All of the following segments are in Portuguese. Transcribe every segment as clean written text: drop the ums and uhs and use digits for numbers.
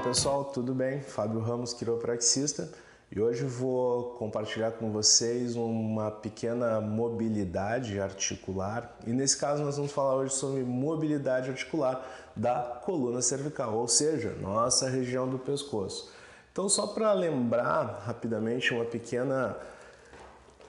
pessoal, tudo bem? Fábio Ramos, quiropraxista, e hoje vou compartilhar com vocês uma pequena mobilidade articular, e nesse caso nós vamos falar hoje sobre mobilidade articular da coluna cervical, ou seja, nossa região do pescoço. Então, só para lembrar rapidamente uma pequena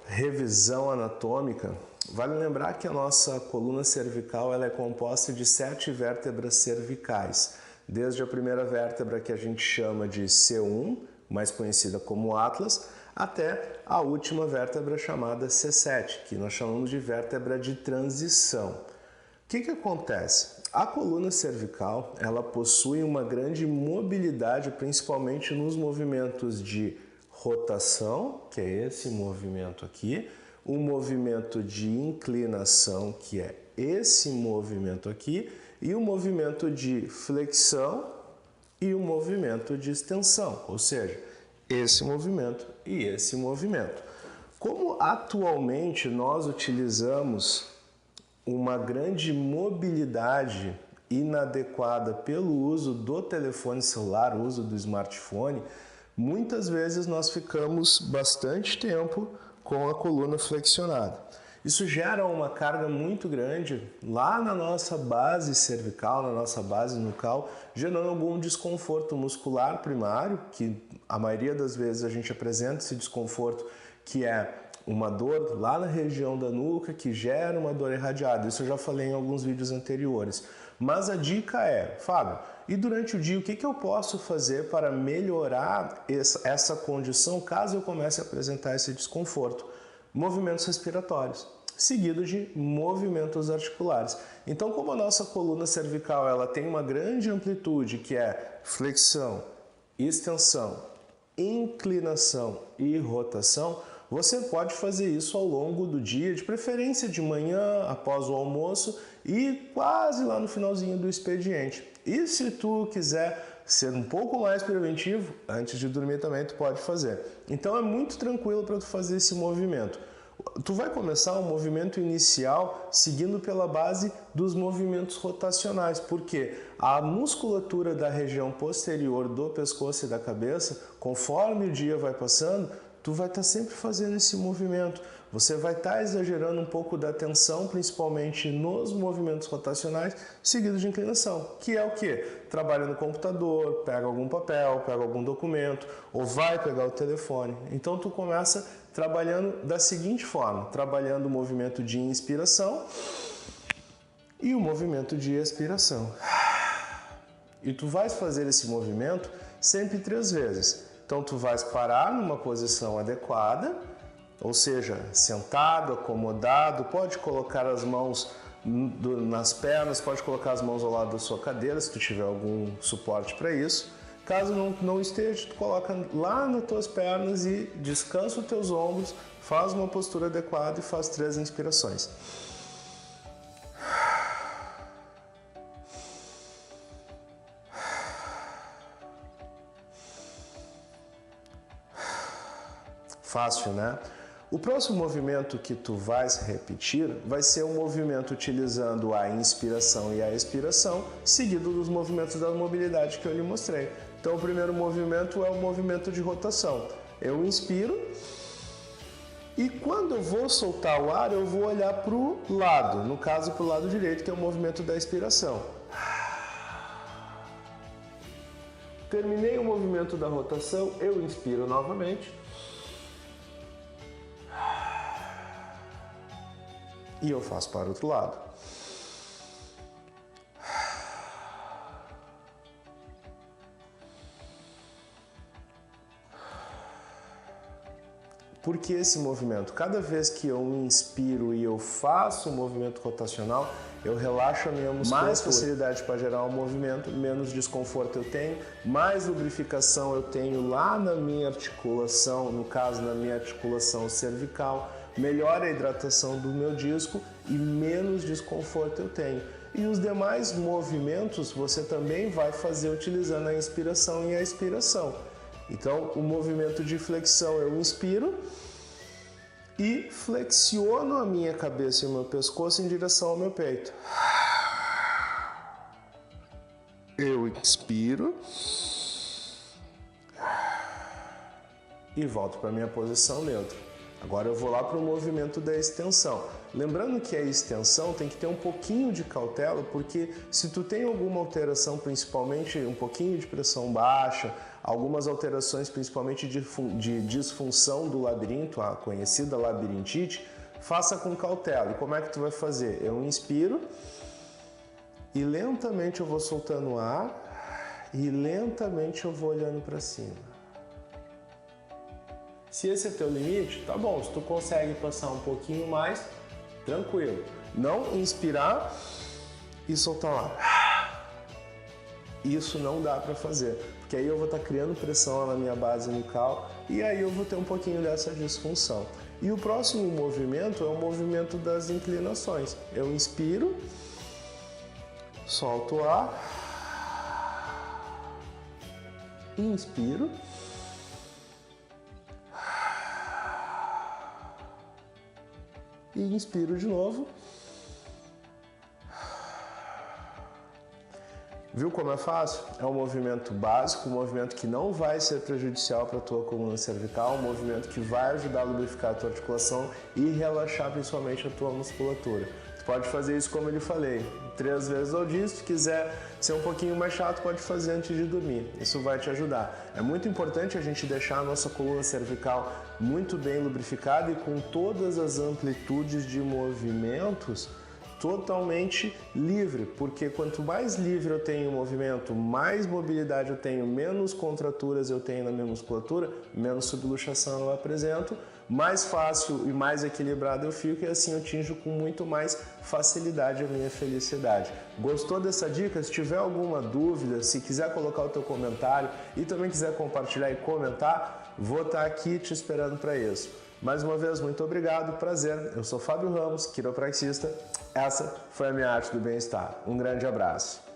revisão anatômica, vale lembrar que a nossa coluna cervical ela é composta de 7 vértebras cervicais, desde a primeira vértebra que a gente chama de C1, mais conhecida como Atlas, até a última vértebra chamada C7, que nós chamamos de vértebra de transição. O que acontece? A coluna cervical ela possui uma grande mobilidade, principalmente nos movimentos de rotação, que é esse movimento aqui, o movimento de inclinação, que é esse movimento aqui, e o movimento de flexão e o movimento de extensão, ou seja, esse movimento e esse movimento. Como atualmente nós utilizamos uma grande mobilidade inadequada pelo uso do telefone celular, o uso do smartphone, muitas vezes nós ficamos bastante tempo com a coluna flexionada. Isso gera uma carga muito grande lá na nossa base cervical, na nossa base nucal, gerando algum desconforto muscular primário, que a maioria das vezes a gente apresenta esse desconforto, que é uma dor lá na região da nuca, que gera uma dor irradiada. Isso eu já falei em alguns vídeos anteriores. Mas a dica é, Fábio, e durante o dia o que eu posso fazer para melhorar essa condição caso eu comece a apresentar esse desconforto? Movimentos respiratórios, seguidos de movimentos articulares. Então, como a nossa coluna cervical ela tem uma grande amplitude, que é flexão, extensão, inclinação e rotação, você pode fazer isso ao longo do dia, de preferência de manhã, após o almoço e quase lá no finalzinho do expediente. E se tu quiser ser um pouco mais preventivo, antes de dormir também tu pode fazer. Então é muito tranquilo para tu fazer esse movimento. Tu vai começar um movimento inicial seguindo pela base dos movimentos rotacionais, porque a musculatura da região posterior do pescoço e da cabeça, conforme o dia vai passando, tu vai estar sempre fazendo esse movimento. Você vai estar exagerando um pouco da tensão, principalmente nos movimentos rotacionais, seguidos de inclinação, que é o quê? Trabalha no computador, pega algum papel, pega algum documento, ou vai pegar o telefone. Então tu começa trabalhando da seguinte forma, trabalhando o movimento de inspiração e o movimento de expiração. E tu vais fazer esse movimento sempre 3 vezes. Então tu vais parar numa posição adequada, ou seja, sentado, acomodado, pode colocar as mãos nas pernas, pode colocar as mãos ao lado da sua cadeira, se tu tiver algum suporte para isso. Caso não esteja, tu coloca lá nas tuas pernas e descansa os teus ombros, faz uma postura adequada e faz 3 inspirações. Fácil, né? O próximo movimento que tu vais repetir vai ser um movimento utilizando a inspiração e a expiração, seguido dos movimentos da mobilidade que eu lhe mostrei. Então, o primeiro movimento é o movimento de rotação. Eu inspiro e quando eu vou soltar o ar, eu vou olhar para o lado, no caso para o lado direito, que é o movimento da expiração. Terminei o movimento da rotação, eu inspiro novamente. E eu faço para o outro lado. Por que esse movimento? Cada vez que eu inspiro e eu faço o movimento rotacional, eu relaxo a minha musculatura. Mais facilidade para gerar um movimento, menos desconforto eu tenho, mais lubrificação eu tenho lá na minha articulação, no caso na minha articulação cervical, melhora a hidratação do meu disco e menos desconforto eu tenho. E os demais movimentos você também vai fazer utilizando a inspiração e a expiração. Então, o movimento de flexão eu inspiro e flexiono a minha cabeça e o meu pescoço em direção ao meu peito. Eu inspiro e volto para a minha posição neutra. Agora eu vou lá para o movimento da extensão. Lembrando que a extensão tem que ter um pouquinho de cautela, porque se tu tem alguma alteração, principalmente um pouquinho de pressão baixa, algumas alterações principalmente de disfunção do labirinto, a conhecida labirintite, faça com cautela. E como é que tu vai fazer? Eu inspiro e lentamente eu vou soltando o ar e lentamente eu vou olhando para cima. Se esse é teu limite, tá bom. Se tu consegue passar um pouquinho mais, tranquilo. Não inspirar e soltar o ar. Isso não dá para fazer, porque aí eu vou estar criando pressão na minha base nucal e aí eu vou ter um pouquinho dessa disfunção. E o próximo movimento é o movimento das inclinações. Eu inspiro, solto o ar, inspiro, e inspiro de novo. Viu como é fácil? É um movimento básico, um movimento que não vai ser prejudicial para a tua coluna cervical, um movimento que vai ajudar a lubrificar a tua articulação e relaxar principalmente a tua musculatura. Tu pode fazer isso como eu lhe falei, 3 vezes ao dia. Se tu quiser ser um pouquinho mais chato, pode fazer antes de dormir. Isso vai te ajudar. É muito importante a gente deixar a nossa coluna cervical muito bem lubrificada e com todas as amplitudes de movimentos totalmente livre, porque quanto mais livre eu tenho o movimento, mais mobilidade eu tenho, menos contraturas eu tenho na minha musculatura, menos subluxação eu apresento, mais fácil e mais equilibrado eu fico e assim eu atinjo com muito mais facilidade a minha felicidade. Gostou dessa dica? Se tiver alguma dúvida, se quiser colocar o teu comentário e também quiser compartilhar e comentar, vou estar aqui te esperando para isso. Mais uma vez, muito obrigado, prazer. Eu sou Fábio Ramos, quiropraxista. Essa foi a minha arte do bem-estar. Um grande abraço.